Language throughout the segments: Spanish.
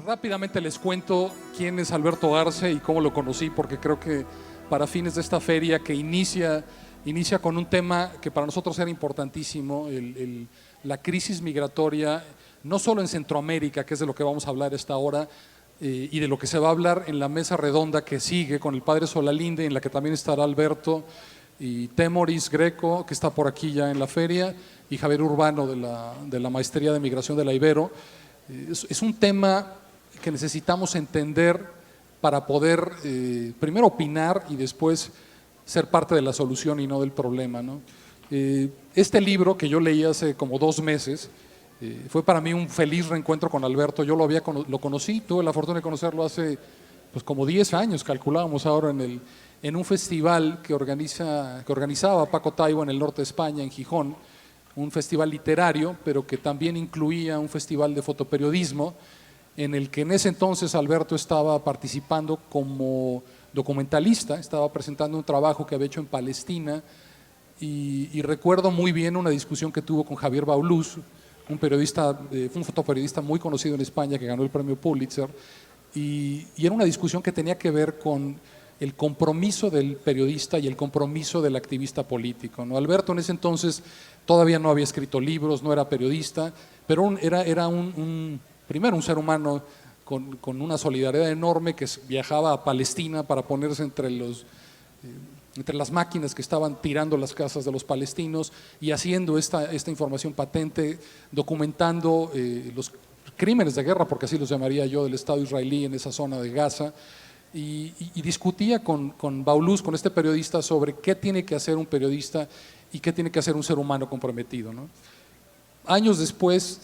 Rápidamente les cuento quién es Alberto Arce y cómo lo conocí, porque creo que para fines de esta feria que inicia con un tema que para nosotros era importantísimo, la crisis migratoria, no solo en Centroamérica, que es de lo que vamos a hablar esta hora, y de lo que se va a hablar en la mesa redonda que sigue con el padre Solalinde, en la que también estará Alberto, y Temoris Greco, que está por aquí ya en la feria, y Javier Urbano de la Maestría de Migración de la Ibero. Es un tema que necesitamos entender para poder primero opinar y después ser parte de la solución y no del problema, ¿no? Este libro que yo leí hace como 2 meses fue para mí un feliz reencuentro con Alberto. Yo lo conocí, tuve la fortuna de conocerlo hace pues como 10 años, calculábamos ahora, en un festival que organizaba Paco Taibo en el norte de España, en Gijón, un festival literario, pero que también incluía un festival de fotoperiodismo, en el que en ese entonces Alberto estaba participando como documentalista, estaba presentando un trabajo que había hecho en Palestina, y recuerdo muy bien una discusión que tuvo con Javier Baulús, un fotoperiodista muy conocido en España que ganó el premio Pulitzer, y era una discusión que tenía que ver con el compromiso del periodista y el compromiso del activista político, ¿no? Alberto en ese entonces todavía no había escrito libros, no era periodista, pero era primero un ser humano con una solidaridad enorme, que viajaba a Palestina para ponerse entre las máquinas que estaban tirando las casas de los palestinos y haciendo esta información patente, documentando los crímenes de guerra, porque así los llamaría yo, del Estado israelí en esa zona de Gaza, y discutía con Baulús, con este periodista, sobre qué tiene que hacer un periodista y qué tiene que hacer un ser humano comprometido, ¿no? Años después,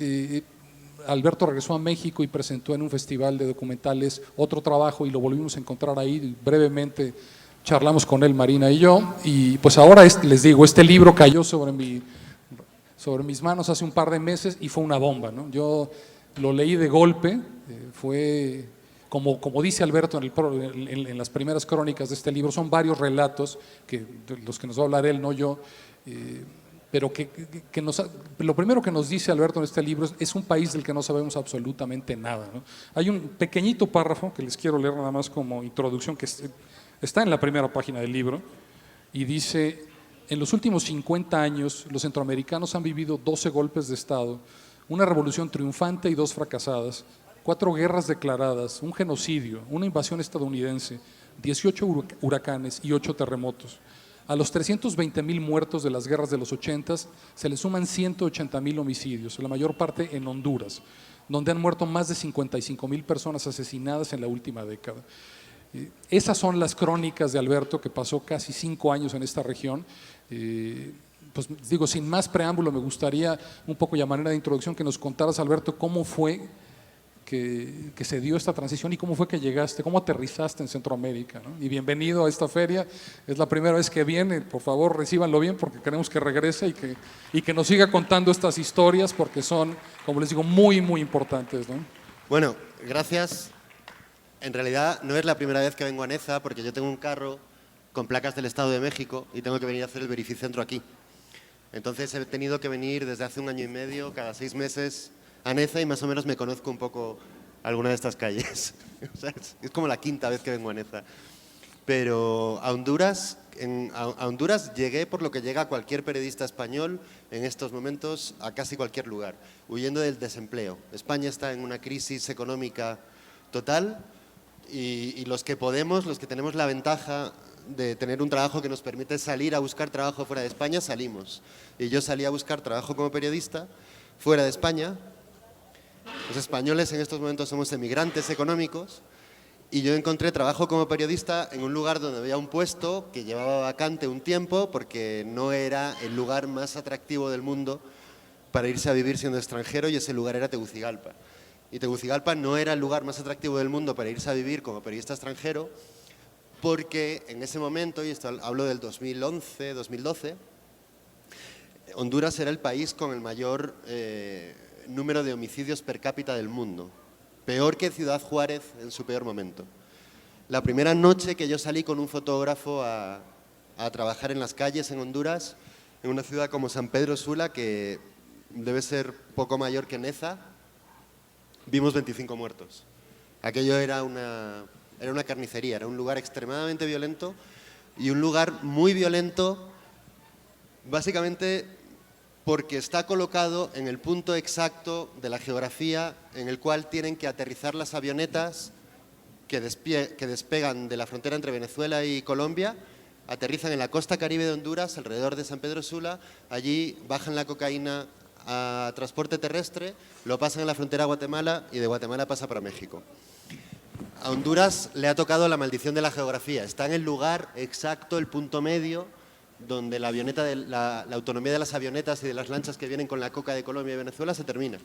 Alberto regresó a México y presentó en un festival de documentales otro trabajo y lo volvimos a encontrar ahí. Brevemente charlamos con él, Marina y yo, y pues ahora les digo, este libro cayó sobre mis manos hace un par de meses y fue una bomba, ¿no? Yo lo leí de golpe, fue como dice Alberto en las primeras crónicas de este libro, son varios relatos, de los que nos va a hablar él, no yo, pero lo primero que nos dice Alberto en este libro es un país del que no sabemos absolutamente nada, ¿no? Hay un pequeñito párrafo que les quiero leer nada más como introducción, que está en la primera página del libro, y dice: en los últimos 50 años los centroamericanos han vivido 12 golpes de Estado, una revolución triunfante y 2 fracasadas, 4 guerras declaradas, un genocidio, una invasión estadounidense, 18 huracanes y 8 terremotos. A los 320,000 muertos de las guerras de los 80s se le suman 180,000 homicidios, la mayor parte en Honduras, donde han muerto más de 55,000 personas asesinadas en la última década. Esas son las crónicas de Alberto, que pasó casi 5 años en esta región. Pues digo, sin más preámbulo, me gustaría un poco, y a manera de introducción, que nos contaras, Alberto, cómo fue que se dio esta transición y cómo fue que llegaste, cómo aterrizaste en Centroamérica, ¿no? Y bienvenido a esta feria, es la primera vez que viene, por favor recíbanlo bien, porque queremos que regrese y que nos siga contando estas historias, porque son, como les digo, muy, muy importantes, ¿no? Bueno, gracias. En realidad no es la primera vez que vengo a Neza, porque yo tengo un carro con placas del Estado de México y tengo que venir a hacer el verificentro aquí. Entonces he tenido que venir desde hace 1 año y medio, cada 6 meses, a Neza, y más o menos me conozco un poco alguna de estas calles. O sea, es como la 5ª vez que vengo a Neza. Pero a Honduras llegué por lo que llega cualquier periodista español en estos momentos a casi cualquier lugar, huyendo del desempleo. España está en una crisis económica total, y los que podemos, los que tenemos la ventaja de tener un trabajo que nos permite salir a buscar trabajo fuera de España, salimos. Y yo salí a buscar trabajo como periodista fuera de España. Los españoles en estos momentos somos emigrantes económicos, y yo encontré trabajo como periodista en un lugar donde había un puesto que llevaba vacante un tiempo, porque no era el lugar más atractivo del mundo para irse a vivir siendo extranjero, y ese lugar era Tegucigalpa. Y Tegucigalpa no era el lugar más atractivo del mundo para irse a vivir como periodista extranjero, porque en ese momento, y esto hablo del 2011, 2012, Honduras era el país con el mayor número de homicidios per cápita del mundo, peor que Ciudad Juárez en su peor momento. La primera noche que yo salí con un fotógrafo a trabajar en las calles en Honduras, en una ciudad como San Pedro Sula, que debe ser poco mayor que Neza, vimos 25 muertos. Aquello era una carnicería, era un lugar extremadamente violento y un lugar muy violento básicamente porque está colocado en el punto exacto de la geografía en el cual tienen que aterrizar las avionetas que despegan de la frontera entre Venezuela y Colombia, aterrizan en la costa caribe de Honduras, alrededor de San Pedro Sula, allí bajan la cocaína a transporte terrestre, lo pasan en la frontera a Guatemala y de Guatemala pasa para México. A Honduras le ha tocado la maldición de la geografía, está en el lugar exacto, el punto medio, donde la autonomía de las avionetas y de las lanchas que vienen con la coca de Colombia y Venezuela se termina.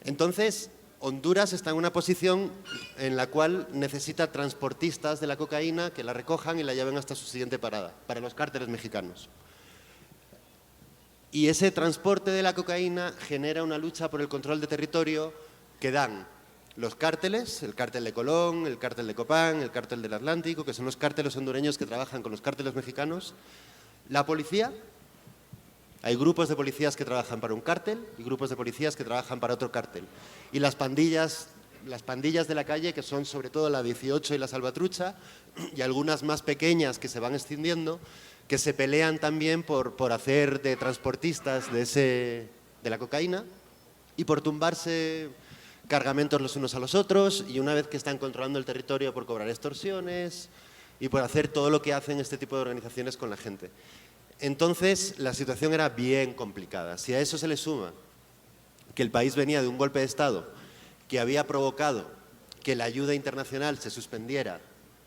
Entonces, Honduras está en una posición en la cual necesita transportistas de la cocaína que la recojan y la lleven hasta su siguiente parada, para los cárteles mexicanos. Y ese transporte de la cocaína genera una lucha por el control de territorio que dan los cárteles, el cártel de Colón, el cártel de Copán, el cártel del Atlántico, que son los cárteles hondureños que trabajan con los cárteles mexicanos, la policía. Hay grupos de policías que trabajan para un cártel y grupos de policías que trabajan para otro cártel. Y las pandillas de la calle, que son sobre todo la 18 y la Salvatrucha, y algunas más pequeñas que se van extendiendo, que se pelean también por hacer de transportistas de la cocaína y por tumbarse cargamentos los unos a los otros, y una vez que están controlando el territorio, por cobrar extorsiones y por hacer todo lo que hacen este tipo de organizaciones con la gente. Entonces, la situación era bien complicada. Si a eso se le suma que el país venía de un golpe de Estado que había provocado que la ayuda internacional se suspendiera,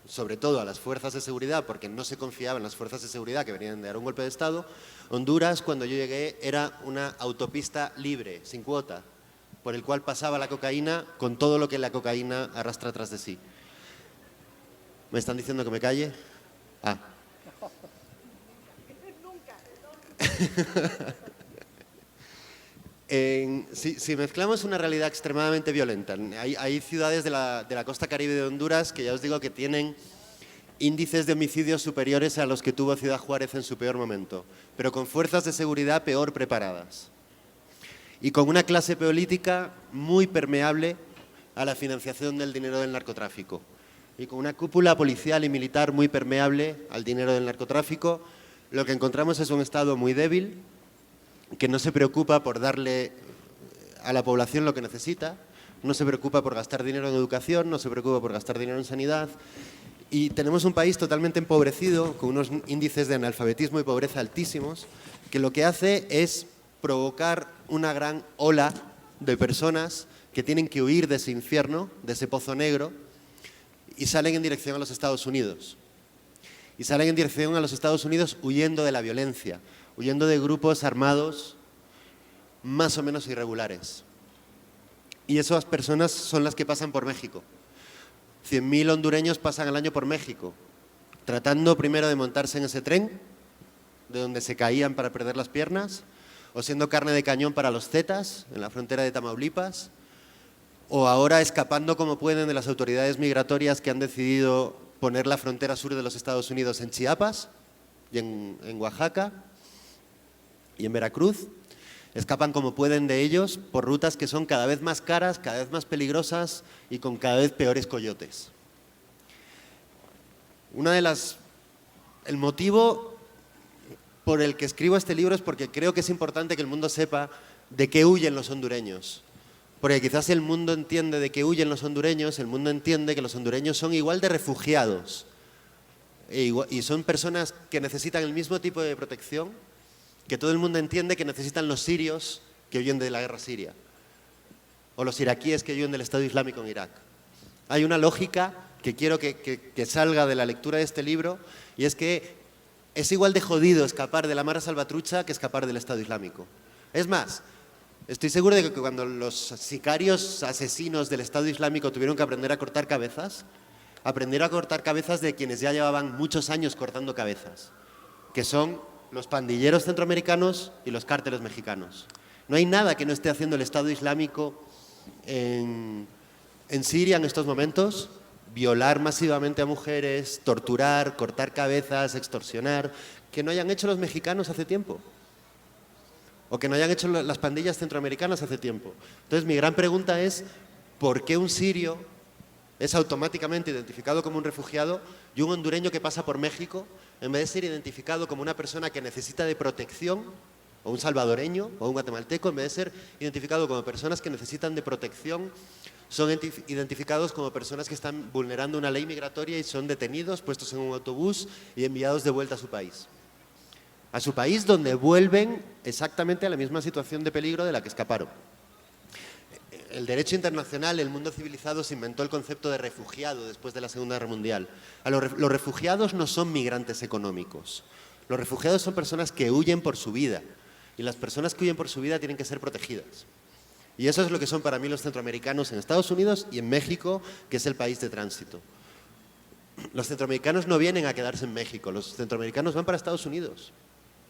sobre todo a las fuerzas de seguridad, porque no se confiaba en las fuerzas de seguridad que venían de dar un golpe de Estado, Honduras, cuando yo llegué, era una autopista libre, sin cuota, por el cual pasaba la cocaína con todo lo que la cocaína arrastra tras de sí. ¿Me están diciendo que me calle? Ah. Si mezclamos una realidad extremadamente violenta, hay ciudades de la costa caribe de Honduras que ya os digo que tienen índices de homicidios superiores a los que tuvo Ciudad Juárez en su peor momento, pero con fuerzas de seguridad peor preparadas y con una clase política muy permeable a la financiación del dinero del narcotráfico y con una cúpula policial y militar muy permeable al dinero del narcotráfico. Lo que encontramos es un Estado muy débil, que no se preocupa por darle a la población lo que necesita, no se preocupa por gastar dinero en educación, no se preocupa por gastar dinero en sanidad, y tenemos un país totalmente empobrecido, con unos índices de analfabetismo y pobreza altísimos, que lo que hace es provocar una gran ola de personas que tienen que huir de ese infierno, de ese pozo negro, y salen en dirección a los Estados Unidos. Y salen en dirección a los Estados Unidos huyendo de la violencia, huyendo de grupos armados más o menos irregulares. Y esas personas son las que pasan por México. 100.000 hondureños pasan al año por México, tratando primero de montarse en ese tren, de donde se caían para perder las piernas, o siendo carne de cañón para los Zetas, en la frontera de Tamaulipas, o ahora escapando como pueden de las autoridades migratorias que han decidido poner la frontera sur de los Estados Unidos en Chiapas y en Oaxaca y en Veracruz. Escapan como pueden de ellos por rutas que son cada vez más caras, cada vez más peligrosas y con cada vez peores coyotes. El motivo por el que escribo este libro es porque creo que es importante que el mundo sepa de qué huyen los hondureños. Porque quizás el mundo entiende de qué huyen los hondureños, el mundo entiende que los hondureños son igual de refugiados y son personas que necesitan el mismo tipo de protección que todo el mundo entiende que necesitan los sirios que huyen de la guerra siria o los iraquíes que huyen del Estado Islámico en Irak. Hay una lógica que quiero que salga de la lectura de este libro, y es que es igual de jodido escapar de la Mara Salvatrucha que escapar del Estado Islámico. Es más, estoy seguro de que cuando los sicarios asesinos del Estado Islámico tuvieron que aprender a cortar cabezas, aprendieron a cortar cabezas de quienes ya llevaban muchos años cortando cabezas, que son los pandilleros centroamericanos y los cárteles mexicanos. No hay nada que no esté haciendo el Estado Islámico en Siria en estos momentos: violar masivamente a mujeres, torturar, cortar cabezas, extorsionar, que no hayan hecho los mexicanos hace tiempo, o que no hayan hecho las pandillas centroamericanas hace tiempo. Entonces, mi gran pregunta es: ¿por qué un sirio es automáticamente identificado como un refugiado, y un hondureño que pasa por México, en vez de ser identificado como una persona que necesita de protección, o un salvadoreño o un guatemalteco, en vez de ser identificado como personas que necesitan de protección, son identificados como personas que están vulnerando una ley migratoria y son detenidos, puestos en un autobús y enviados de vuelta a su país. A su país, donde vuelven exactamente a la misma situación de peligro de la que escaparon. El derecho internacional, el mundo civilizado, se inventó el concepto de refugiado después de la Segunda Guerra Mundial. Los refugiados no son migrantes económicos. Los refugiados son personas que huyen por su vida. Y las personas que huyen por su vida tienen que ser protegidas. Y eso es lo que son para mí los centroamericanos en Estados Unidos y en México, que es el país de tránsito. Los centroamericanos no vienen a quedarse en México, los centroamericanos van para Estados Unidos.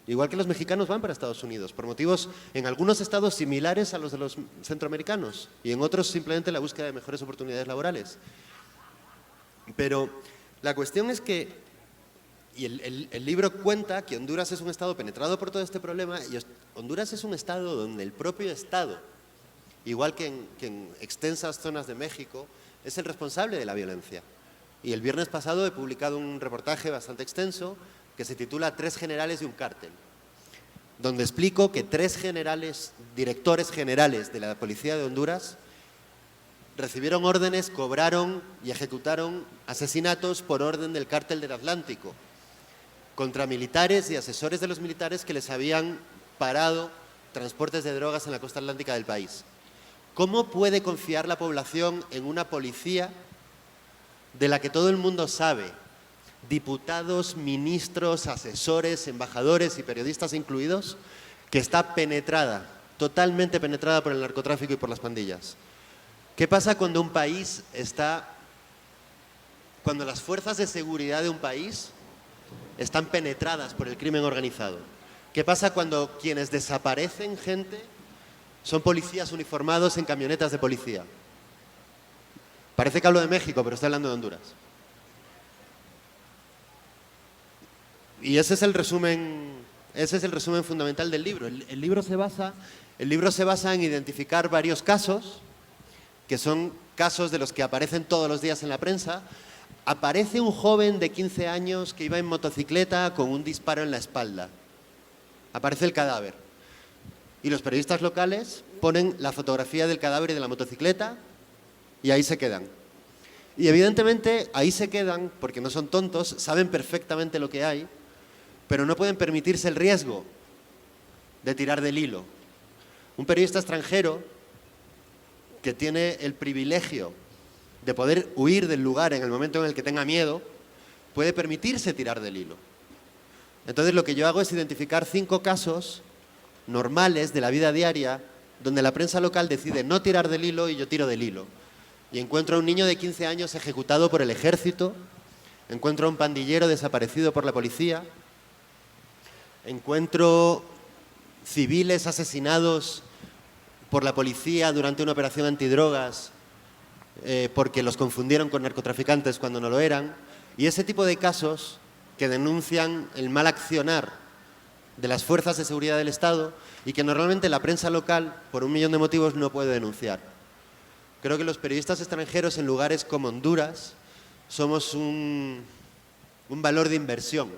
Igual que los mexicanos van para Estados Unidos, por motivos en algunos estados similares a los de los centroamericanos y en otros simplemente la búsqueda de mejores oportunidades laborales. Pero la cuestión es que, y el libro cuenta que Honduras es un estado penetrado por todo este problema, y Honduras es un estado donde el propio estado, igual que en extensas zonas de México, es el responsable de la violencia. Y el viernes pasado he publicado un reportaje bastante extenso que se titula 3 generales y un cártel, donde explico que 3 generales, directores generales de la policía de Honduras, recibieron órdenes, cobraron y ejecutaron asesinatos por orden del cártel del Atlántico, contra militares y asesores de los militares que les habían parado transportes de drogas en la costa atlántica del país. ¿Cómo puede confiar la población en una policía de la que todo el mundo sabe, diputados, ministros, asesores, embajadores y periodistas incluidos, que está penetrada, totalmente penetrada por el narcotráfico y por las pandillas? ¿Qué pasa cuando un país cuando las fuerzas de seguridad de un país están penetradas por el crimen organizado? ¿Qué pasa cuando quienes desaparecen gente son policías uniformados en camionetas de policía? Parece que hablo de México, pero estoy hablando de Honduras. Y ese es el resumen fundamental del libro. El libro se basa en identificar varios casos, que son casos de los que aparecen todos los días en la prensa. Aparece un joven de 15 años que iba en motocicleta con un disparo en la espalda. Aparece el cadáver. Y los periodistas locales ponen la fotografía del cadáver y de la motocicleta y ahí se quedan. Y evidentemente ahí se quedan porque no son tontos, saben perfectamente lo que hay, pero no pueden permitirse el riesgo de tirar del hilo. Un periodista extranjero que tiene el privilegio de poder huir del lugar en el momento en el que tenga miedo, puede permitirse tirar del hilo. Entonces lo que yo hago es identificar 5 casos normales de la vida diaria donde la prensa local decide no tirar del hilo y yo tiro del hilo. Y encuentro a un niño de 15 años ejecutado por el ejército, encuentro a un pandillero desaparecido por la policía, encuentro civiles asesinados por la policía durante una operación antidrogas porque los confundieron con narcotraficantes cuando no lo eran, y ese tipo de casos que denuncian el mal accionar de las fuerzas de seguridad del Estado y que normalmente la prensa local, por un millón de motivos, no puede denunciar. Creo que los periodistas extranjeros en lugares como Honduras somos un valor de inversión.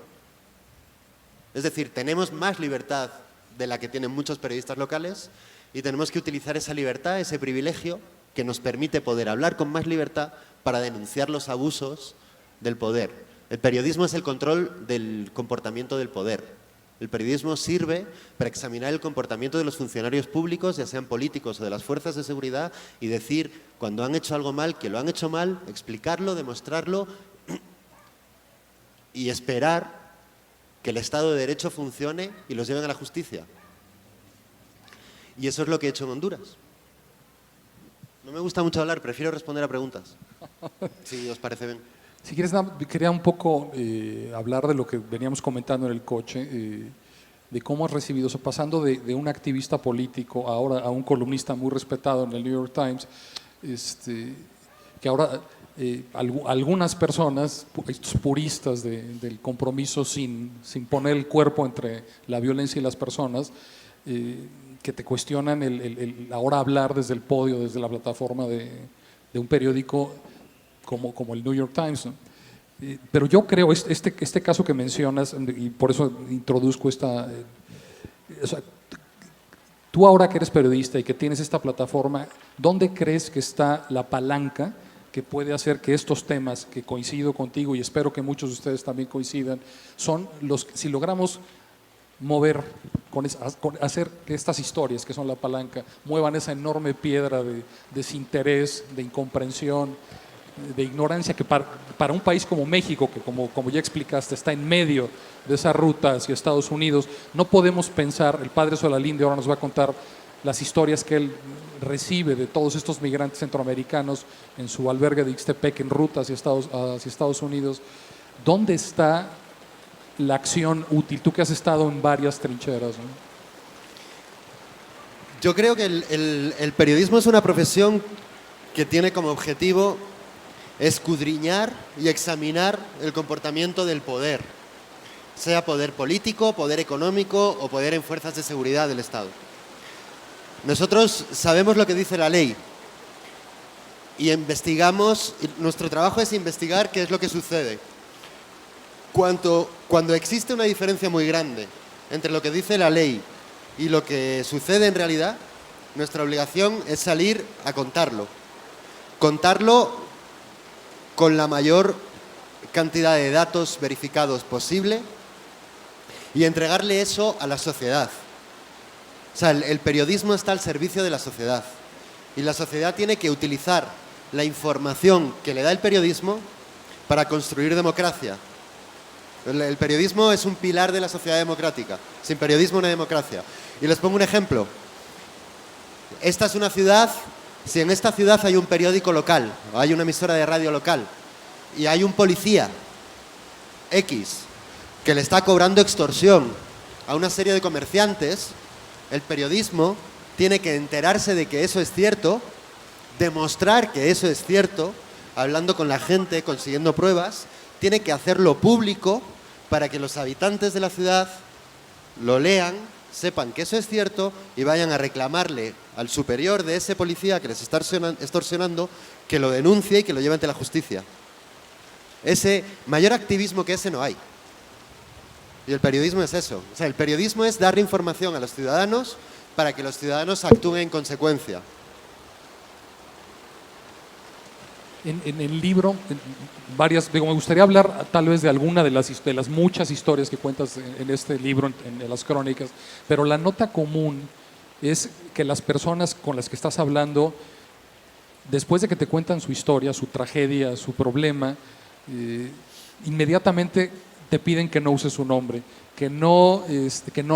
Es decir, tenemos más libertad de la que tienen muchos periodistas locales y tenemos que utilizar esa libertad, ese privilegio que nos permite poder hablar con más libertad para denunciar los abusos del poder. El periodismo es el control del comportamiento del poder. El periodismo sirve para examinar el comportamiento de los funcionarios públicos, ya sean políticos o de las fuerzas de seguridad, y decir cuando han hecho algo mal, que lo han hecho mal, explicarlo, demostrarlo y esperar que el Estado de Derecho funcione y los lleven a la justicia. Y eso es lo que he hecho en Honduras. No me gusta mucho hablar, prefiero responder a preguntas, si os parece bien. Si quieres, quería un poco hablar de lo que veníamos comentando en el coche, de cómo has recibido eso, pasando de un activista político ahora a un columnista muy respetado en el New York Times, que ahora algunas personas, estos puristas del compromiso sin poner el cuerpo entre la violencia y las personas, que te cuestionan el ahora hablar desde el podio, desde la plataforma de un periódico como el New York Times, ¿no? Pero yo creo, este caso que mencionas, y por eso introduzco o sea, tú ahora que eres periodista y que tienes esta plataforma, ¿dónde crees que está la palanca que puede hacer que estos temas, que coincido contigo y espero que muchos de ustedes también coincidan, son los que si logramos mover, hacer que estas historias, que son la palanca, muevan esa enorme piedra de desinterés, de incomprensión, de ignorancia, que para un país como México, que como ya explicaste, está en medio de esa ruta hacia Estados Unidos, no podemos pensar, el padre Solalinde ahora nos va a contar las historias que él recibe de todos estos migrantes centroamericanos en su albergue de Ixtepec en ruta hacia Estados Unidos. ¿Dónde está la acción útil? Tú que has estado en varias trincheras, ¿no? Yo creo que el periodismo es una profesión que tiene como objetivo escudriñar y examinar el comportamiento del poder, sea poder político, poder económico o poder en fuerzas de seguridad del Estado. Nosotros sabemos lo que dice la ley y investigamos, nuestro trabajo es investigar qué es lo que sucede. Cuando existe una diferencia muy grande entre lo que dice la ley y lo que sucede en realidad, nuestra obligación es salir a contarlo. Contarlo con la mayor cantidad de datos verificados posible y entregarle eso a la sociedad. O sea, el periodismo está al servicio de la sociedad y la sociedad tiene que utilizar la información que le da el periodismo para construir democracia. El periodismo es un pilar de la sociedad democrática. Sin periodismo no hay democracia. Y les pongo un ejemplo. Esta es una ciudad. Si en esta ciudad hay un periódico local, o hay una emisora de radio local, y hay un policía X que le está cobrando extorsión a una serie de comerciantes, el periodismo tiene que enterarse de que eso es cierto, demostrar que eso es cierto, hablando con la gente, consiguiendo pruebas, tiene que hacerlo público para que los habitantes de la ciudad lo lean, sepan que eso es cierto y vayan a reclamarle al superior de ese policía que les está extorsionando que lo denuncie y que lo lleve ante la justicia. Ese mayor activismo que ese no hay. Y el periodismo es eso. O sea, el periodismo es darle información a los ciudadanos para que los ciudadanos actúen en consecuencia. En el libro, me gustaría hablar tal vez de alguna de las muchas historias que cuentas en este libro, en las crónicas, pero la nota común es que las personas con las que estás hablando, después de que te cuentan su historia, su tragedia, su problema, inmediatamente te piden que no uses su nombre, que no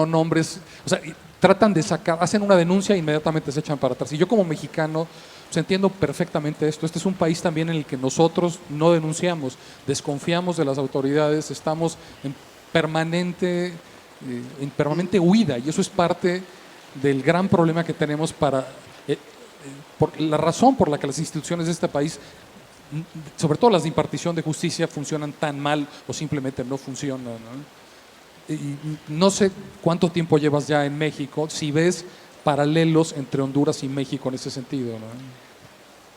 nombres, o sea, tratan de hacen una denuncia e inmediatamente se echan para atrás. Y yo como mexicano, pues entiendo perfectamente esto. Este es un país también en el que nosotros no denunciamos, desconfiamos de las autoridades, estamos en permanente huida y eso es parte del gran problema que tenemos por la razón por la que las instituciones de este país, sobre todo las de impartición de justicia, funcionan tan mal o simplemente no funcionan, ¿no? Y no sé cuánto tiempo llevas ya en México, si ves paralelos entre Honduras y México en ese sentido, ¿no?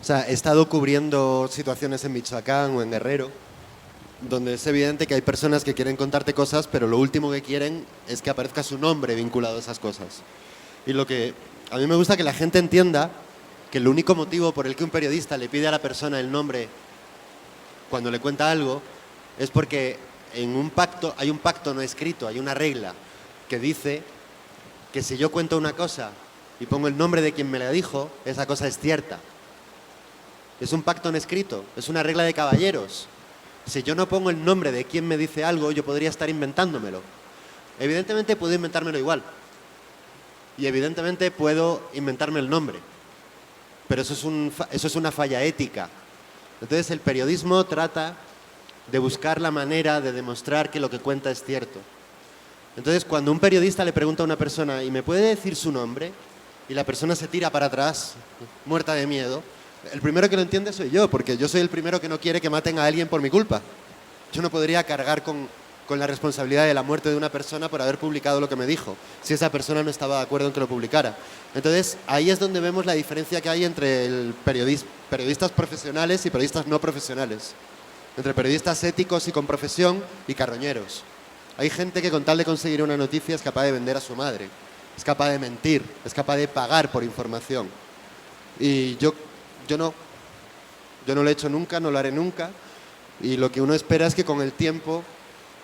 O sea, he estado cubriendo situaciones en Michoacán o en Guerrero, donde es evidente que hay personas que quieren contarte cosas, pero lo último que quieren es que aparezca su nombre vinculado a esas cosas. Y lo que a mí me gusta que la gente entienda que el único motivo por el que un periodista le pide a la persona el nombre cuando le cuenta algo es porque en un pacto, hay un pacto no escrito, hay una regla que dice que si yo cuento una cosa y pongo el nombre de quien me la dijo, esa cosa es cierta. Es un pacto no escrito, es una regla de caballeros. Si yo no pongo el nombre de quien me dice algo, yo podría estar inventándomelo. Evidentemente puedo inventármelo igual. Y evidentemente puedo inventarme el nombre. Pero eso es una falla ética. Entonces el periodismo trata de buscar la manera de demostrar que lo que cuenta es cierto. Entonces cuando un periodista le pregunta a una persona ¿y me puede decir su nombre? Y la persona se tira para atrás, muerta de miedo, el primero que lo entiende soy yo, porque yo soy el primero que no quiere que maten a alguien por mi culpa. Yo no podría cargar con la responsabilidad de la muerte de una persona por haber publicado lo que me dijo, si esa persona no estaba de acuerdo en que lo publicara. Entonces, ahí es donde vemos la diferencia que hay entre el periodistas profesionales y periodistas no profesionales, entre periodistas éticos y con profesión y carroñeros. Hay gente que con tal de conseguir una noticia es capaz de vender a su madre, es capaz de mentir, es capaz de pagar por información. Y yo no lo he hecho nunca, no lo haré nunca, y lo que uno espera es que con el tiempo,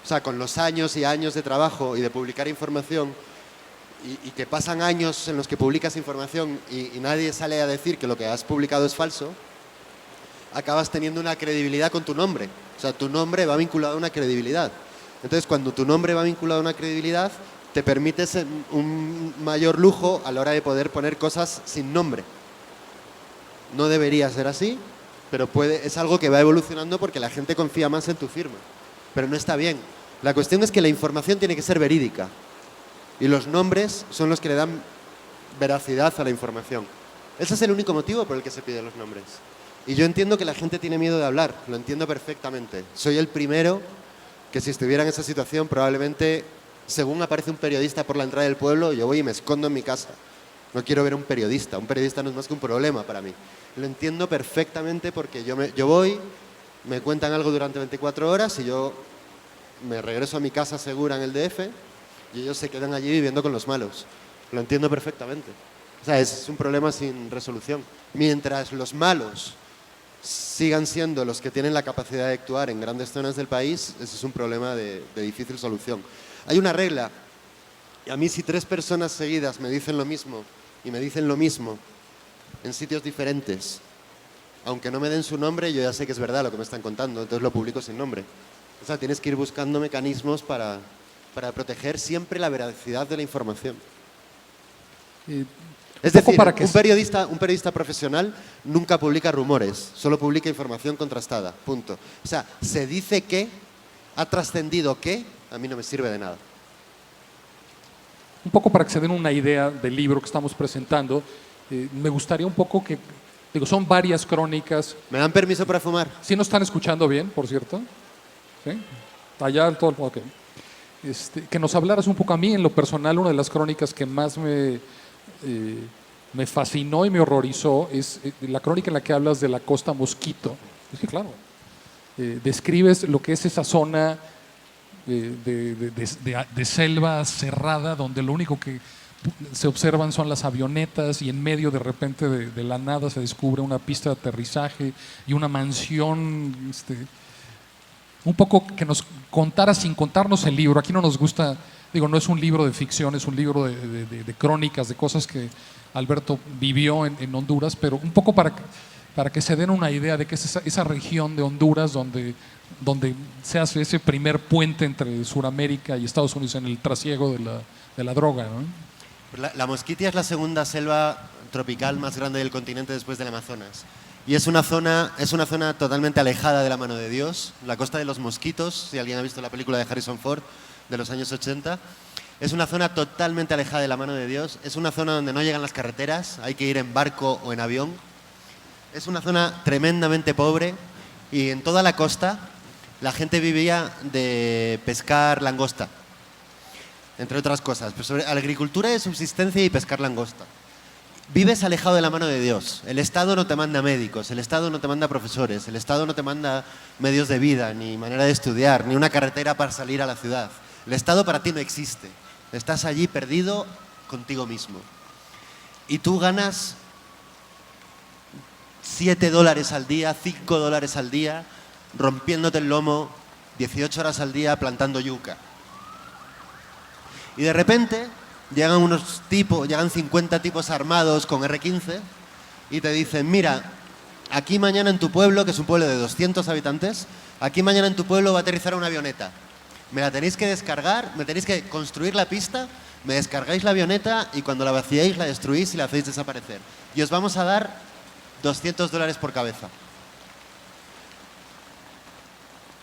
o sea, con los años y años de trabajo y de publicar información, y que pasan años en los que publicas información y nadie sale a decir que lo que has publicado es falso, acabas teniendo una credibilidad con tu nombre. O sea, tu nombre va vinculado a una credibilidad. Entonces, cuando tu nombre va vinculado a una credibilidad, te permites un mayor lujo a la hora de poder poner cosas sin nombre. No debería ser así, pero es algo que va evolucionando porque la gente confía más en tu firma. Pero no está bien. La cuestión es que la información tiene que ser verídica. Y los nombres son los que le dan veracidad a la información. Ese es el único motivo por el que se piden los nombres. Y yo entiendo que la gente tiene miedo de hablar, lo entiendo perfectamente. Soy el primero que si estuviera en esa situación probablemente, según aparece un periodista por la entrada del pueblo, yo voy y me escondo en mi casa. No quiero ver a un periodista no es más que un problema para mí. Lo entiendo perfectamente porque yo voy, me cuentan algo durante 24 horas y yo me regreso a mi casa segura en el DF y ellos se quedan allí viviendo con los malos. Lo entiendo perfectamente. O sea, es un problema sin resolución. Mientras los malos sigan siendo los que tienen la capacidad de actuar en grandes zonas del país, ese es un problema de difícil solución. Hay una regla, y a mí si 3 personas seguidas me dicen lo mismo, y me dicen lo mismo en sitios diferentes, aunque no me den su nombre, yo ya sé que es verdad lo que me están contando, entonces lo publico sin nombre. O sea, tienes que ir buscando mecanismos para proteger siempre la veracidad de la información. Es decir, un periodista profesional nunca publica rumores, solo publica información contrastada, punto. O sea, se dice que, ha trascendido que, a mí no me sirve de nada. Un poco para que se den una idea del libro que estamos presentando, me gustaría un poco que, son varias crónicas. ¿Me dan permiso para fumar? ¿Sí nos están escuchando bien, por cierto? ¿Sí? Allá todo el... Ok. Que nos hablaras un poco. A mí, en lo personal, una de las crónicas que más me fascinó y me horrorizó es la crónica en la que hablas de la Costa Mosquito. Es que claro, describes lo que es esa zona de selva cerrada donde lo único que se observan son las avionetas y en medio de repente de la nada se descubre una pista de aterrizaje y una mansión. Un poco que nos contara sin contarnos el libro. Aquí no nos gusta, no es un libro de ficción, es un libro de crónicas, de cosas que Alberto vivió en Honduras, pero un poco para que se den una idea de que es esa región de Honduras donde se hace ese primer puente entre Sudamérica y Estados Unidos en el trasiego de la droga, ¿no? La Mosquitia es la segunda selva tropical más grande del continente después del Amazonas. Y es una zona totalmente alejada de la mano de Dios. La Costa de los Mosquitos, si alguien ha visto la película de Harrison Ford de los años 80, es una zona totalmente alejada de la mano de Dios. Es una zona donde no llegan las carreteras, hay que ir en barco o en avión. Es una zona tremendamente pobre y en toda la costa la gente vivía de pescar langosta, entre otras cosas, pero sobre agricultura de subsistencia y pescar langosta. Vives alejado de la mano de Dios. El Estado no te manda médicos, el Estado no te manda profesores, el Estado no te manda medios de vida, ni manera de estudiar, ni una carretera para salir a la ciudad. El Estado para ti no existe. Estás allí perdido contigo mismo. Y tú ganas $7 al día, $5 al día, rompiéndote el lomo 18 horas al día plantando yuca. Y de repente llegan 50 tipos armados con R15 y te dicen, mira, aquí mañana en tu pueblo, que es un pueblo de 200 habitantes, aquí mañana en tu pueblo va a aterrizar una avioneta. Me la tenéis que descargar, me tenéis que construir la pista, me descargáis la avioneta y cuando la vaciéis la destruís y la hacéis desaparecer. Y os vamos a dar $200 por cabeza.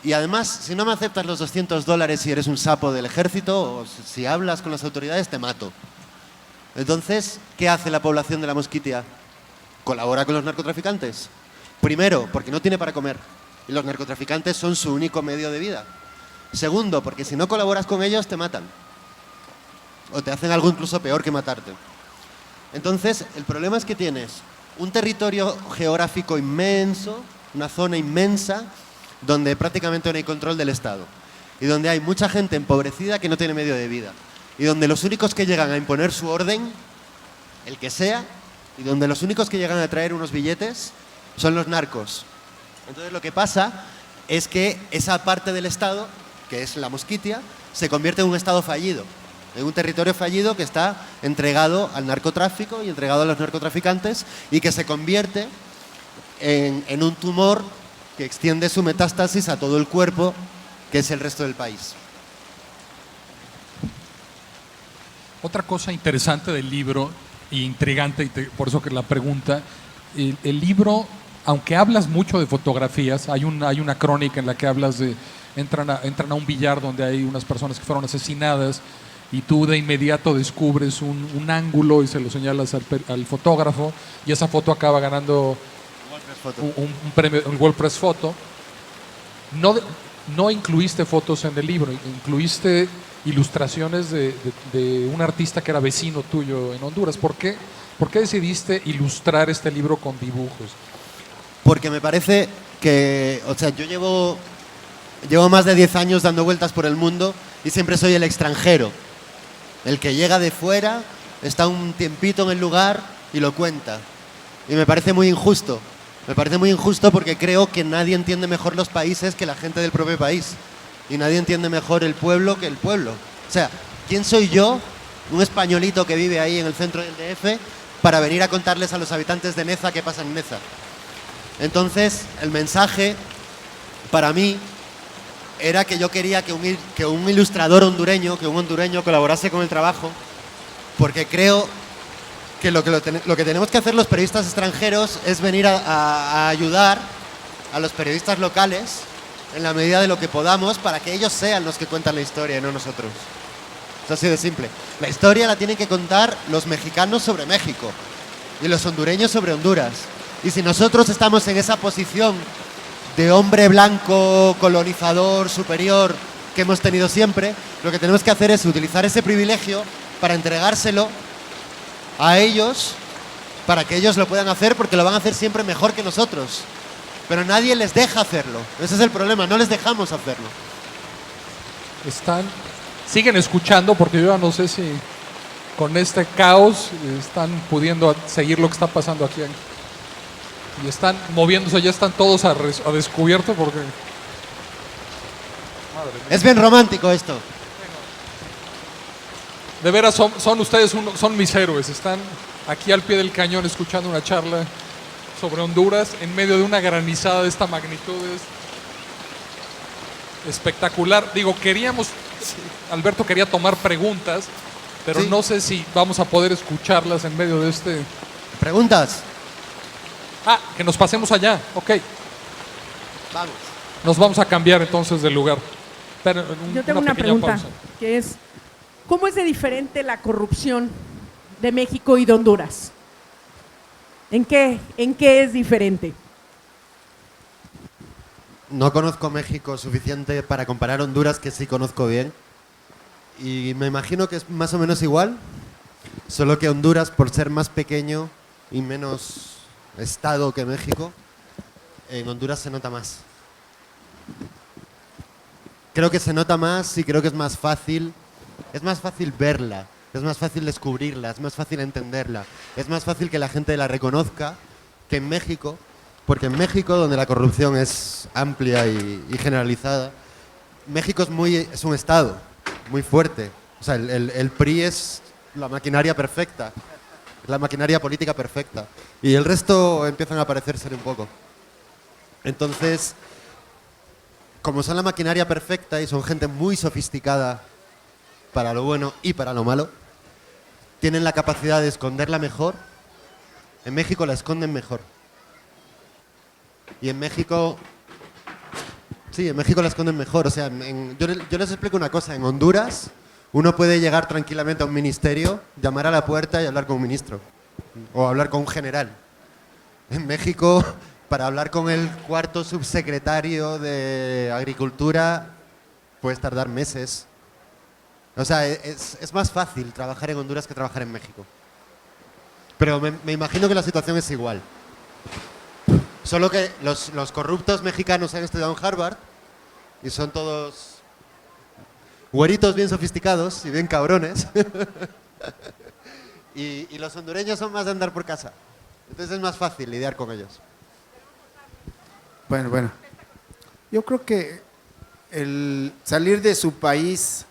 Y además, si no me aceptas los $200 y eres un sapo del ejército, o si hablas con las autoridades, te mato. Entonces, ¿qué hace la población de la Mosquitia? Colabora con los narcotraficantes. Primero, porque no tiene para comer. Y los narcotraficantes son su único medio de vida. Segundo, porque si no colaboras con ellos, te matan. O te hacen algo incluso peor que matarte. Entonces, el problema es que tienes un territorio geográfico inmenso, una zona inmensa, donde prácticamente no hay control del Estado. Y donde hay mucha gente empobrecida que no tiene medio de vida. Y donde los únicos que llegan a imponer su orden, el que sea, y donde los únicos que llegan a traer unos billetes son los narcos. Entonces lo que pasa es que esa parte del Estado, que es la Mosquitia, se convierte en un Estado fallido, en un territorio fallido que está entregado al narcotráfico y entregado a los narcotraficantes y que se convierte en un tumor que extiende su metástasis a todo el cuerpo, que es el resto del país. Otra cosa interesante del libro, e intrigante, y por eso que la pregunta, el libro, aunque hablas mucho de fotografías, hay una crónica en la que hablas de, entran a un billar donde hay unas personas que fueron asesinadas y tú de inmediato descubres un ángulo y se lo señalas al fotógrafo y esa foto acaba ganando un premio, el World Press Photo. No incluiste fotos en el libro, incluiste ilustraciones de un artista que era vecino tuyo en Honduras. ¿Por qué decidiste ilustrar este libro con dibujos? Porque me parece que, o sea, yo llevo más de 10 años dando vueltas por el mundo y siempre soy el extranjero, el que llega de fuera, está un tiempito en el lugar y lo cuenta. Y me parece muy injusto. Me parece muy injusto porque creo que nadie entiende mejor los países que la gente del propio país. Y nadie entiende mejor el pueblo que el pueblo. O sea, ¿quién soy yo, un españolito que vive ahí en el centro del DF, para venir a contarles a los habitantes de Neza qué pasa en Neza? Entonces, el mensaje para mí era que yo quería que un ilustrador hondureño, que un hondureño colaborase con el trabajo, porque creo que lo que tenemos que hacer los periodistas extranjeros es venir a ayudar a los periodistas locales en la medida de lo que podamos para que ellos sean los que cuentan la historia y no nosotros. Es así de simple. La historia la tienen que contar los mexicanos sobre México y los hondureños sobre Honduras. Y si nosotros estamos en esa posición de hombre blanco, colonizador, superior, que hemos tenido siempre, lo que tenemos que hacer es utilizar ese privilegio para entregárselo a ellos, para que ellos lo puedan hacer, porque lo van a hacer siempre mejor que nosotros. Pero nadie les deja hacerlo. Ese es el problema, no les dejamos hacerlo. Siguen escuchando, porque yo ya no sé si con este caos están pudiendo seguir lo que está pasando aquí. Y están moviéndose, ya están todos a descubierto porque... Es bien romántico esto. De veras, son ustedes, son mis héroes. Están aquí al pie del cañón escuchando una charla sobre Honduras en medio de una granizada de esta magnitud. Es espectacular. Digo, Alberto quería tomar preguntas, pero sí, no sé si vamos a poder escucharlas en medio de este... ¿Preguntas? Que nos pasemos allá. Ok. Vamos. Nos vamos a cambiar entonces de lugar. Pero yo tengo una pregunta, que es, ¿cómo es de diferente la corrupción de México y de Honduras? ¿En qué es diferente? No conozco México suficiente para comparar Honduras, que sí conozco bien. Y me imagino que es más o menos igual, solo que Honduras, por ser más pequeño y menos estado que México, en Honduras se nota más. Creo que se nota más y creo que es más fácil verla, es más fácil descubrirla, es más fácil entenderla, es más fácil que la gente la reconozca que en México, porque en México, donde la corrupción es amplia y generalizada, México es un estado muy fuerte. O sea, el PRI es la maquinaria perfecta, la maquinaria política perfecta, y el resto empiezan a parecerse un poco. Entonces, como son la maquinaria perfecta y son gente muy sofisticada para lo bueno y para lo malo, tienen la capacidad de esconderla mejor. En México la esconden mejor. Y en México... Sí, en México la esconden mejor. O sea, yo les explico una cosa. En Honduras, uno puede llegar tranquilamente a un ministerio, llamar a la puerta y hablar con un ministro. O hablar con un general. En México, para hablar con el cuarto subsecretario de Agricultura, puedes tardar meses. O sea, es más fácil trabajar en Honduras que trabajar en México. Pero me imagino que la situación es igual. Solo que los corruptos mexicanos han estudiado en Harvard y son todos güeritos bien sofisticados y bien cabrones. y los hondureños son más de andar por casa. Entonces es más fácil lidiar con ellos. Bueno. Yo creo que el salir de su país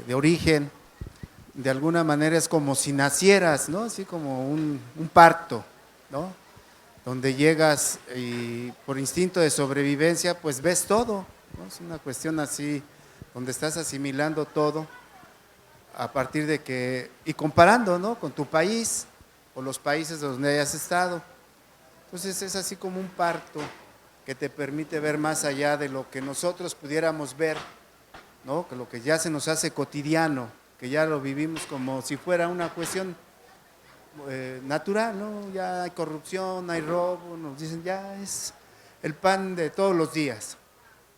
de origen, de alguna manera es como si nacieras, ¿no? Así como un parto, ¿no? Donde llegas y por instinto de sobrevivencia, pues ves todo, ¿no? Es una cuestión así, donde estás asimilando todo a partir de que, y comparando, ¿no? Con tu país o los países donde hayas estado. Entonces es así como un parto que te permite ver más allá de lo que nosotros pudiéramos ver, ¿no? Que lo que ya se nos hace cotidiano, que ya lo vivimos como si fuera una cuestión natural, ¿no? Ya hay corrupción, hay robo, nos dicen ya es el pan de todos los días,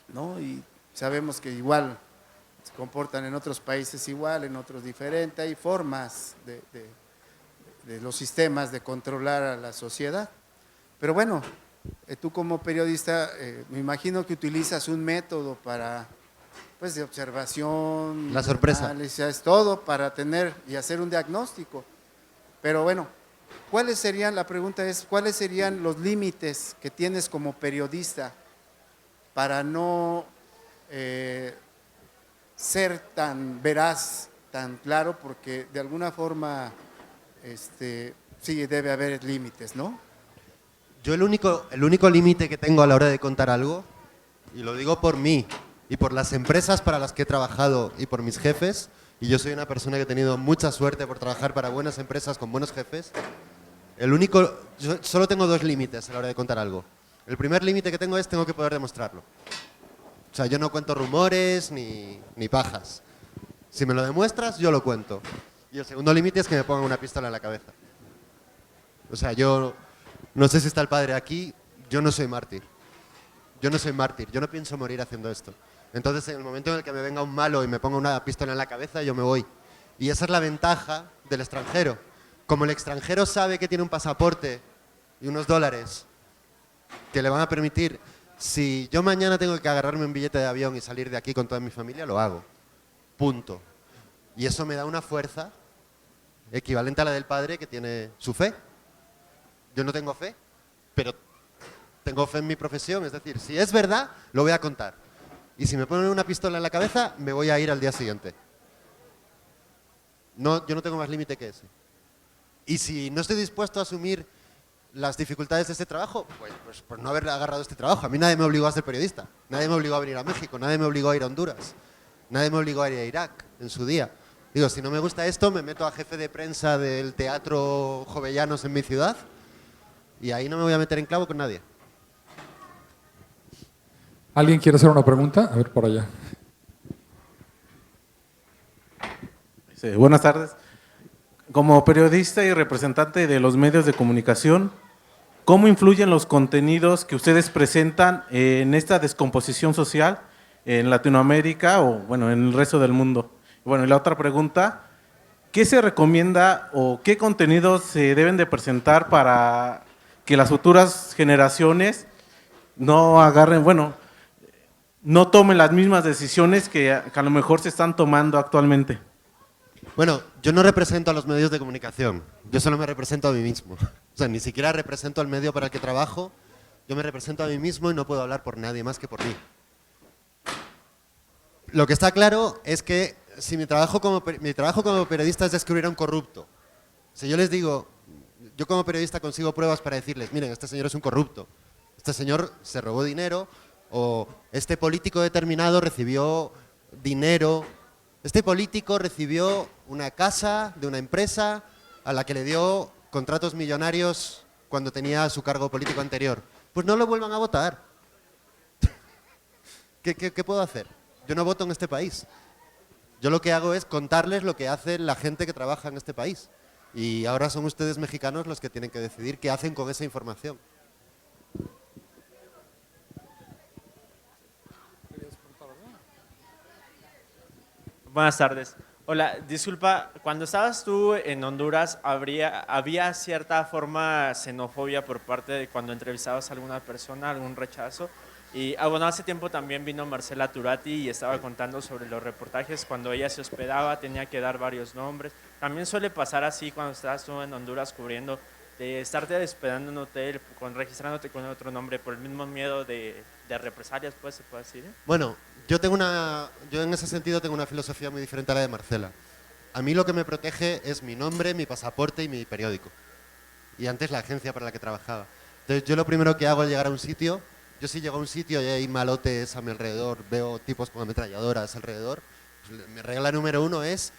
¿no? Y sabemos que igual se comportan en otros países igual, en otros diferente, hay formas de los sistemas de controlar a la sociedad. Pero bueno, tú como periodista, me imagino que utilizas un método para, pues, de observación, la sorpresa, análisis, todo para tener y hacer un diagnóstico. Pero bueno, la pregunta es, ¿cuáles serían los límites que tienes como periodista para no ser tan veraz, tan claro? Porque de alguna forma, sí debe haber límites, ¿no? Yo el único límite que tengo a la hora de contar algo, y lo digo por mí y por las empresas para las que he trabajado y por mis jefes, y yo soy una persona que he tenido mucha suerte por trabajar para buenas empresas con buenos jefes, yo solo tengo dos límites a la hora de contar algo. El primer límite que tengo es tengo que poder demostrarlo. O sea, yo no cuento rumores ni pajas. Si me lo demuestras, yo lo cuento. Y el segundo límite es que me pongan una pistola en la cabeza. O sea, yo no sé si está el padre aquí, yo no soy mártir. Yo no pienso morir haciendo esto. Entonces, en el momento en el que me venga un malo y me ponga una pistola en la cabeza, yo me voy. Y esa es la ventaja del extranjero. Como el extranjero sabe que tiene un pasaporte y unos dólares que le van a permitir, si yo mañana tengo que agarrarme un billete de avión y salir de aquí con toda mi familia, lo hago. Punto. Y eso me da una fuerza equivalente a la del padre que tiene su fe. Yo no tengo fe, pero tengo fe en mi profesión. Es decir, si es verdad, lo voy a contar. Y si me ponen una pistola en la cabeza, me voy a ir al día siguiente. No, yo no tengo más límite que ese. Y si no estoy dispuesto a asumir las dificultades de este trabajo, pues por no haber agarrado este trabajo. A mí nadie me obligó a ser periodista. Nadie me obligó a venir a México. Nadie me obligó a ir a Honduras. Nadie me obligó a ir a Irak en su día. Digo, si no me gusta esto, me meto a jefe de prensa del Teatro Jovellanos en mi ciudad y ahí no me voy a meter en clavo con nadie. ¿Alguien quiere hacer una pregunta? A ver, por allá. Sí, buenas tardes. Como periodista y representante de los medios de comunicación, ¿cómo influyen los contenidos que ustedes presentan en esta descomposición social en Latinoamérica o, bueno, en el resto del mundo? Bueno, y la otra pregunta, ¿qué se recomienda o qué contenidos se deben de presentar para que las futuras generaciones no agarren, bueno, no tomen las mismas decisiones que a lo mejor se están tomando actualmente? Bueno, yo no represento a los medios de comunicación, yo solo me represento a mí mismo. O sea, ni siquiera represento al medio para el que trabajo, yo me represento a mí mismo y no puedo hablar por nadie más que por mí. Lo que está claro es que si mi trabajo como periodista es descubrir a un corrupto, si yo les digo, yo como periodista consigo pruebas para decirles, miren, este señor es un corrupto, este señor se robó dinero, o este político determinado recibió dinero, este político recibió una casa de una empresa a la que le dio contratos millonarios cuando tenía su cargo político anterior. Pues no lo vuelvan a votar. ¿Qué puedo hacer? Yo no voto en este país. Yo lo que hago es contarles lo que hace la gente que trabaja en este país. Y ahora son ustedes mexicanos los que tienen que decidir qué hacen con esa información. Buenas tardes. Hola, disculpa, cuando estabas tú en Honduras, ¿había cierta forma xenofobia por parte de cuando entrevistabas a alguna persona, algún rechazo? Y bueno, hace tiempo también vino Marcela Turati y estaba contando sobre los reportajes, cuando ella se hospedaba tenía que dar varios nombres. También suele pasar así cuando estás tú en Honduras cubriendo, de estarte hospedando en un hotel, registrándote con otro nombre por el mismo miedo de represalias, pues, se puede decir. Bueno, yo en ese sentido tengo una filosofía muy diferente a la de Marcela. A mí lo que me protege es mi nombre, mi pasaporte y mi periódico. Y antes la agencia para la que trabajaba. Entonces yo lo primero que hago al llegar a un sitio, yo si llego a un sitio y hay malotes a mi alrededor, veo tipos con ametralladoras alrededor, pues mi regla número 1 es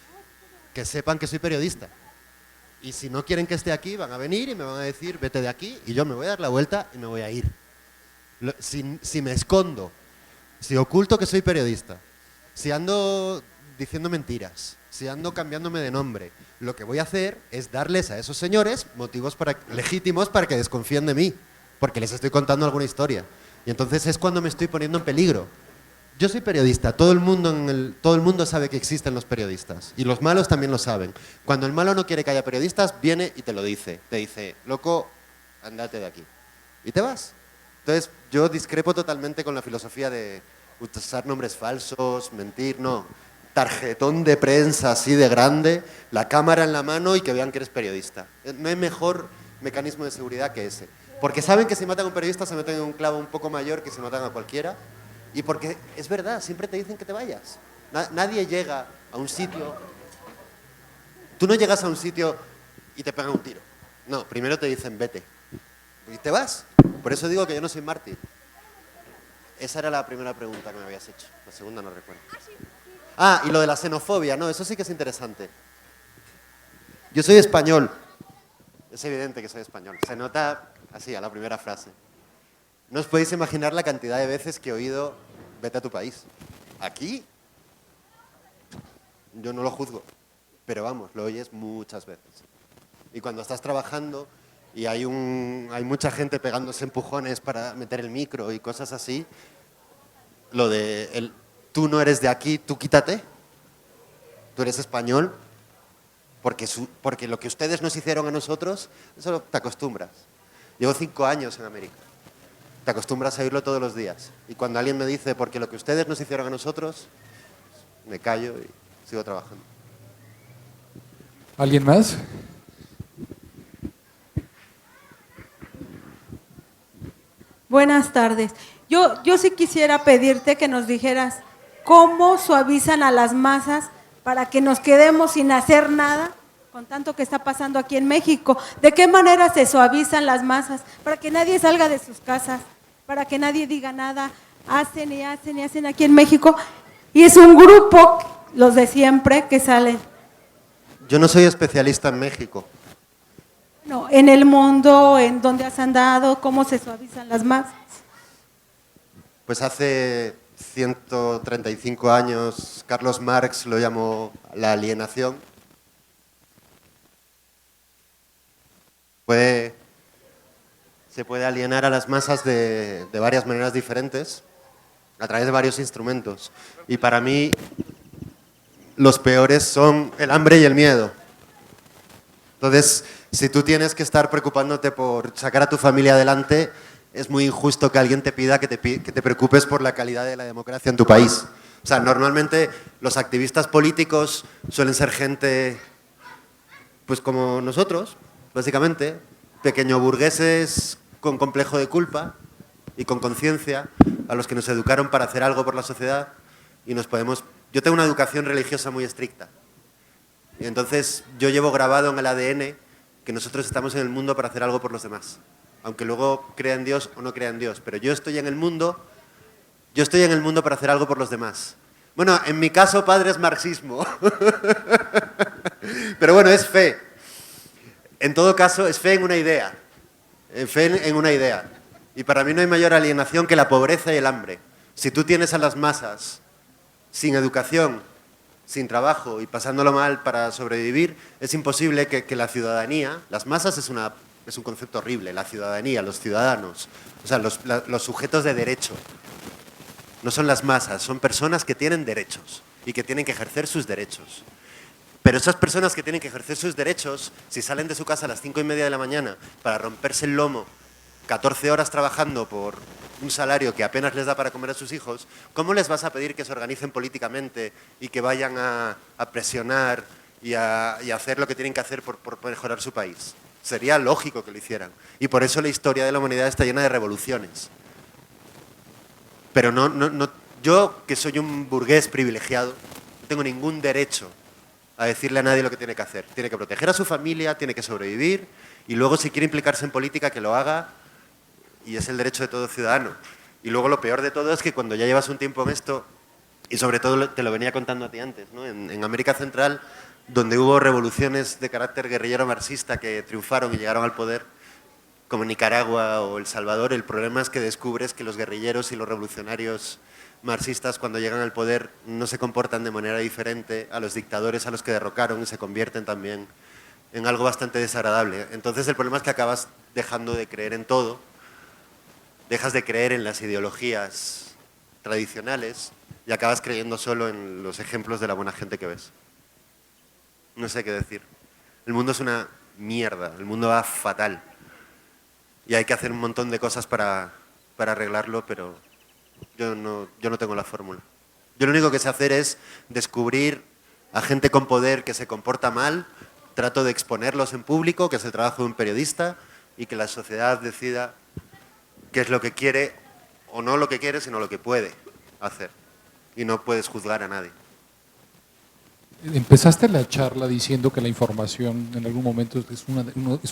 que sepan que soy periodista. Y si no quieren que esté aquí, van a venir y me van a decir, vete de aquí, y yo me voy a dar la vuelta y me voy a ir. Si me escondo, si oculto que soy periodista, si ando diciendo mentiras, si ando cambiándome de nombre, lo que voy a hacer es darles a esos señores motivos legítimos para que desconfíen de mí, porque les estoy contando alguna historia. Y entonces es cuando me estoy poniendo en peligro. Yo soy periodista, todo el mundo sabe que existen los periodistas, y los malos también lo saben. Cuando el malo no quiere que haya periodistas, viene y te lo dice. Te dice, loco, andate de aquí. Y te vas. Entonces, yo discrepo totalmente con la filosofía de usar nombres falsos, mentir, no. Tarjetón de prensa así de grande, la cámara en la mano y que vean que eres periodista. No hay mejor mecanismo de seguridad que ese. Porque saben que si matan a un periodista se meten en un clavo un poco mayor que si matan a cualquiera. Y porque es verdad, siempre te dicen que te vayas. Nadie llega a un sitio... Tú no llegas a un sitio y te pegan un tiro. No, primero te dicen vete. Y te vas. Por eso digo que yo no soy mártir. Esa era la primera pregunta que me habías hecho. La segunda no recuerdo. Ah, y lo de la xenofobia. No, eso sí que es interesante. Yo soy español. Es evidente que soy español. Se nota así, a la primera frase. No os podéis imaginar la cantidad de veces que he oído vete a tu país. Aquí, yo no lo juzgo. Pero vamos, lo oyes muchas veces. Y cuando estás trabajando... y hay mucha gente pegándose empujones para meter el micro y cosas así, lo de tú no eres de aquí, tú quítate, tú eres español, porque lo que ustedes nos hicieron a nosotros, eso te acostumbras. Llevo 5 años en América, te acostumbras a oírlo todos los días. Y cuando alguien me dice, porque lo que ustedes nos hicieron a nosotros, me callo y sigo trabajando. ¿Alguien más? Buenas tardes. Yo sí quisiera pedirte que nos dijeras cómo suavizan a las masas para que nos quedemos sin hacer nada con tanto que está pasando aquí en México. ¿De qué manera se suavizan las masas? Para que nadie salga de sus casas, para que nadie diga nada. Hacen y hacen y hacen aquí en México. Y es un grupo, los de siempre, que salen. Yo no soy especialista en México. No, en el mundo, en donde has andado, ¿cómo se suavizan las masas? Pues hace 135 años Carlos Marx lo llamó la alienación. Se puede alienar a las masas de varias maneras diferentes, a través de varios instrumentos. Y para mí los peores son el hambre y el miedo. Entonces, si tú tienes que estar preocupándote por sacar a tu familia adelante, es muy injusto que alguien te pida que te preocupes por la calidad de la democracia en tu país. O sea, normalmente los activistas políticos suelen ser gente, pues como nosotros, básicamente, pequeño burgueses con complejo de culpa y con conciencia, a los que nos educaron para hacer algo por la sociedad y nos podemos... Yo tengo una educación religiosa muy estricta. Y entonces yo llevo grabado en el ADN que nosotros estamos en el mundo para hacer algo por los demás. Aunque luego crea en Dios o no crea en Dios. Pero yo estoy en el mundo para hacer algo por los demás. Bueno, en mi caso, padre, es marxismo. Pero bueno, es fe. En todo caso, es fe en una idea. Fe en una idea. Y para mí no hay mayor alienación que la pobreza y el hambre. Si tú tienes a las masas sin educación, sin trabajo y pasándolo mal para sobrevivir, es imposible que la ciudadanía, las masas es un concepto horrible, la ciudadanía, los ciudadanos, o sea, los sujetos de derecho, no son las masas, son personas que tienen derechos y que tienen que ejercer sus derechos. Pero esas personas que tienen que ejercer sus derechos, si salen de su casa a las 5:30 de la mañana para romperse el lomo 14 horas trabajando por un salario que apenas les da para comer a sus hijos, ¿cómo les vas a pedir que se organicen políticamente y que vayan a presionar y a hacer lo que tienen que hacer por mejorar su país? Sería lógico que lo hicieran. Y por eso la historia de la humanidad está llena de revoluciones. Pero yo, que soy un burgués privilegiado, no tengo ningún derecho a decirle a nadie lo que tiene que hacer. Tiene que proteger a su familia, tiene que sobrevivir y luego si quiere implicarse en política que lo haga, y es el derecho de todo ciudadano. Y luego lo peor de todo es que cuando ya llevas un tiempo en esto, y sobre todo te lo venía contando a ti antes, ¿no? En América Central, donde hubo revoluciones de carácter guerrillero marxista que triunfaron y llegaron al poder, como Nicaragua o El Salvador, el problema es que descubres que los guerrilleros y los revolucionarios marxistas cuando llegan al poder no se comportan de manera diferente a los dictadores a los que derrocaron y se convierten también en algo bastante desagradable. Entonces el problema es que acabas dejando de creer en todo, dejas de creer en las ideologías tradicionales y acabas creyendo solo en los ejemplos de la buena gente que ves. No sé qué decir. El mundo es una mierda, el mundo va fatal. Y hay que hacer un montón de cosas para arreglarlo, pero yo no tengo la fórmula. Yo lo único que sé hacer es descubrir a gente con poder que se comporta mal, trato de exponerlos en público, que es el trabajo de un periodista, y que la sociedad decida qué es lo que quiere, o no lo que quiere, sino lo que puede hacer. Y no puedes juzgar a nadie. Empezaste la charla diciendo que la información en algún momento es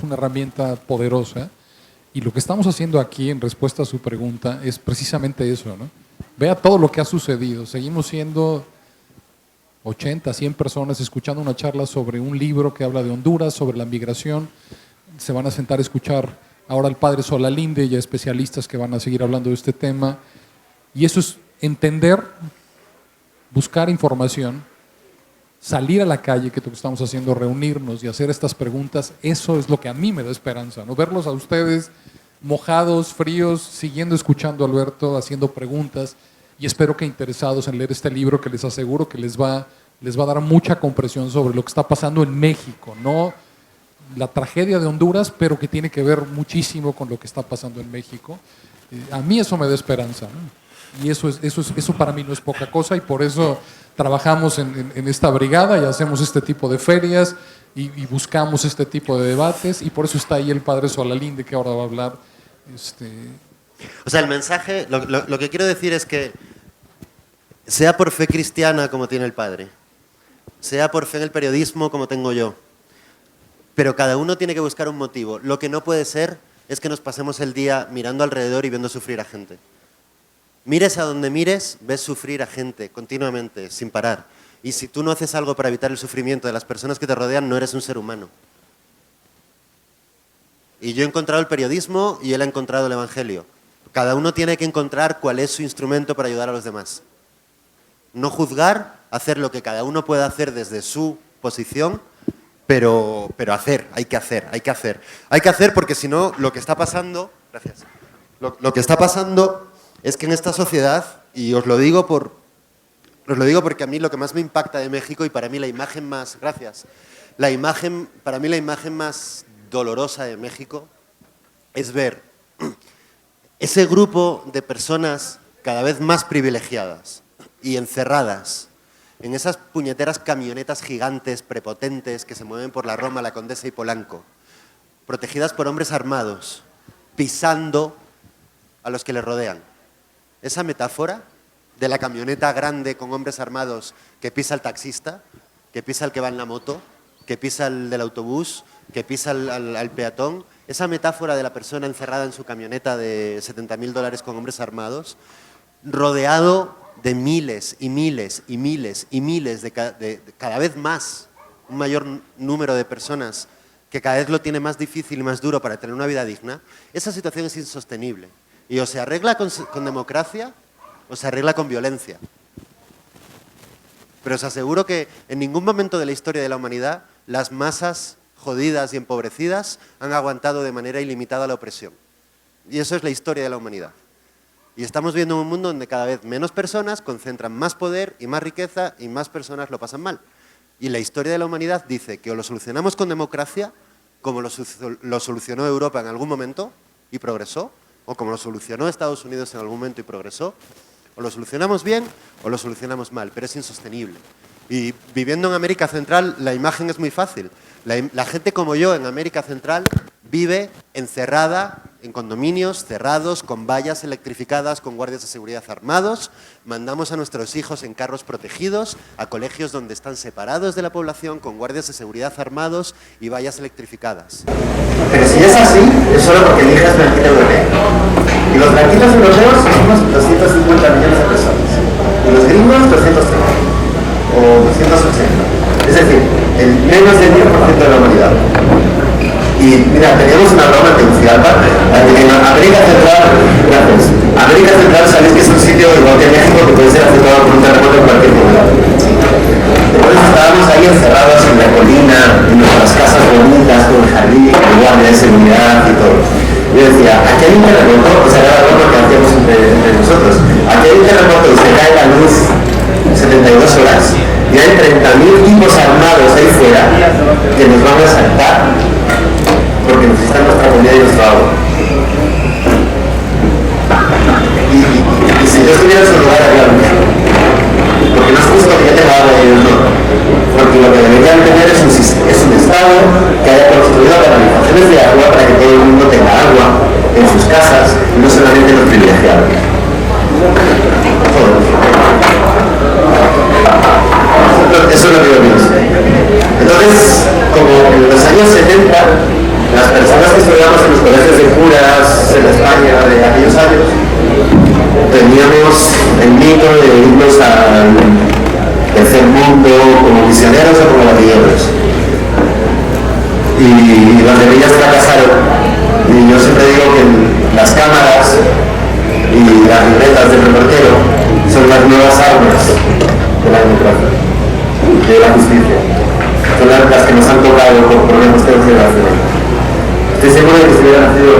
una herramienta poderosa y lo que estamos haciendo aquí en respuesta a su pregunta es precisamente eso, ¿no? Vea todo lo que ha sucedido. Seguimos siendo 80, 100 personas escuchando una charla sobre un libro que habla de Honduras, sobre la migración. Se van a sentar a escuchar ahora al padre Solalinde y a especialistas que van a seguir hablando de este tema. Y eso es entender, buscar información, salir a la calle, que es lo que estamos haciendo, reunirnos y hacer estas preguntas. Eso es lo que a mí me da esperanza, ¿no? Verlos a ustedes mojados, fríos, siguiendo escuchando a Alberto, haciendo preguntas, y espero que interesados en leer este libro, que les aseguro que les va a dar mucha comprensión sobre lo que está pasando en México, no la tragedia de Honduras, pero que tiene que ver muchísimo con lo que está pasando en México. A mí eso me da esperanza, ¿no? Y eso para mí no es poca cosa, y por eso trabajamos en esta brigada y hacemos este tipo de ferias y buscamos este tipo de debates, y por eso está ahí el padre Solalinde, que ahora va a hablar. O sea, el mensaje, lo que quiero decir es que sea por fe cristiana como tiene el padre, sea por fe en el periodismo como tengo yo, pero cada uno tiene que buscar un motivo. Lo que no puede ser es que nos pasemos el día mirando alrededor y viendo sufrir a gente. Mires a donde mires, ves sufrir a gente continuamente, sin parar. Y si tú no haces algo para evitar el sufrimiento de las personas que te rodean, no eres un ser humano. Y yo he encontrado el periodismo y él ha encontrado el evangelio. Cada uno tiene que encontrar cuál es su instrumento para ayudar a los demás. No juzgar, hacer lo que cada uno pueda hacer desde su posición, pero hacer, hay que hacer. Hay que hacer porque si no, lo que está pasando, gracias, lo que está pasando es que en esta sociedad, y os lo digo porque a mí lo que más me impacta de México, y para mí la imagen más, gracias, para mí la imagen más dolorosa de México es ver ese grupo de personas cada vez más privilegiadas y encerradas en esas puñeteras camionetas gigantes, prepotentes, que se mueven por la Roma, la Condesa y Polanco, protegidas por hombres armados, pisando a los que les rodean. Esa metáfora de la camioneta grande con hombres armados que pisa al taxista, que pisa al que va en la moto, que pisa al del autobús, que pisa al peatón, esa metáfora de la persona encerrada en su camioneta de $70.000 con hombres armados, rodeado de miles y miles y miles y miles de cada vez más, un mayor número de personas que cada vez lo tiene más difícil y más duro para tener una vida digna, esa situación es insostenible. Y o se arregla con democracia o se arregla con violencia. Pero os aseguro que en ningún momento de la historia de la humanidad las masas jodidas y empobrecidas han aguantado de manera ilimitada la opresión. Y eso es la historia de la humanidad. Y estamos viendo un mundo donde cada vez menos personas concentran más poder y más riqueza y más personas lo pasan mal. Y la historia de la humanidad dice que o lo solucionamos con democracia, como lo solucionó Europa en algún momento y progresó, o como lo solucionó Estados Unidos en algún momento y progresó, o lo solucionamos bien o lo solucionamos mal, pero es insostenible. Y viviendo en América Central, la imagen es muy fácil. La gente como yo en América Central vive encerrada en condominios cerrados, con vallas electrificadas, con guardias de seguridad armados. Mandamos a nuestros hijos en carros protegidos a colegios donde están separados de la población, con guardias de seguridad armados y vallas electrificadas. Pero si es así, es solo porque eliges blanquito europeo. Y los blanquitos europeos somos 250 millones de personas. Y los gringos 230 o 280. Es decir, el menos del 10% de la humanidad. Y mira, teníamos una broma en Tegucigalpa, en América Central, gracias. América Central sabéis que es un sitio igual que México que puede ser afectado por un terremoto en cualquier momento. Entonces estábamos ahí encerrados en la colina, en nuestras casas bonitas, con el jardín, con guardia de seguridad y todo. Yo decía, aquí hay un terremoto, o sea, era la broma que hacíamos entre nosotros. Aquí hay un terremoto y se cae la luz 72 horas y hay 30.000 tipos armados ahí fuera que nos van a asaltar porque necesitan nuestra comida y nuestro agua. Y si yo estuviera en su lugar haría lo mismo. Porque no es justo que yo tenga agua y ellos no. Porque lo que deberían tener es un Estado que haya construido canalizaciones de agua para que todo el mundo tenga agua en sus casas y no solamente los privilegiados. Eso es lo que yo pienso. Entonces, como en los años 70, las personas que estudiamos en los colegios de curas en España de aquellos años, teníamos el mito de irnos al tercer mundo como misioneros o como latigueros. Y las guerrillas fracasaron. Y yo siempre digo que las cámaras y las libretas del reportero son las nuevas armas de la democracia, de la justicia. Son las que nos han tocado por problemas generacionales. Estoy seguro de que si hubiera nacido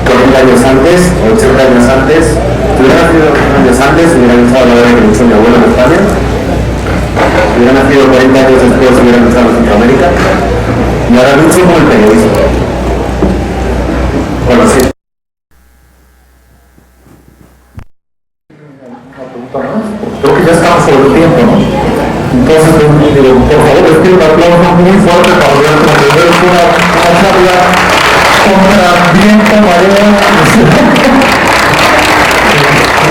40 años antes, o 80 años antes, si hubiera nacido 80 años antes, hubiera luchado la guerra que luchó mi abuelo en España. Si hubiera nacido 40 años después, hubiera luchado en Centroamérica. Y ahora lucho por el periodismo. Bueno, sí. Creo que ya estamos sobre el tiempo, ¿no? Entonces, digo, por favor, les pido un aplauso muy fuerte para ver una charla contra viento, marea.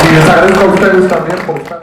Y les agradezco a ustedes también por estar.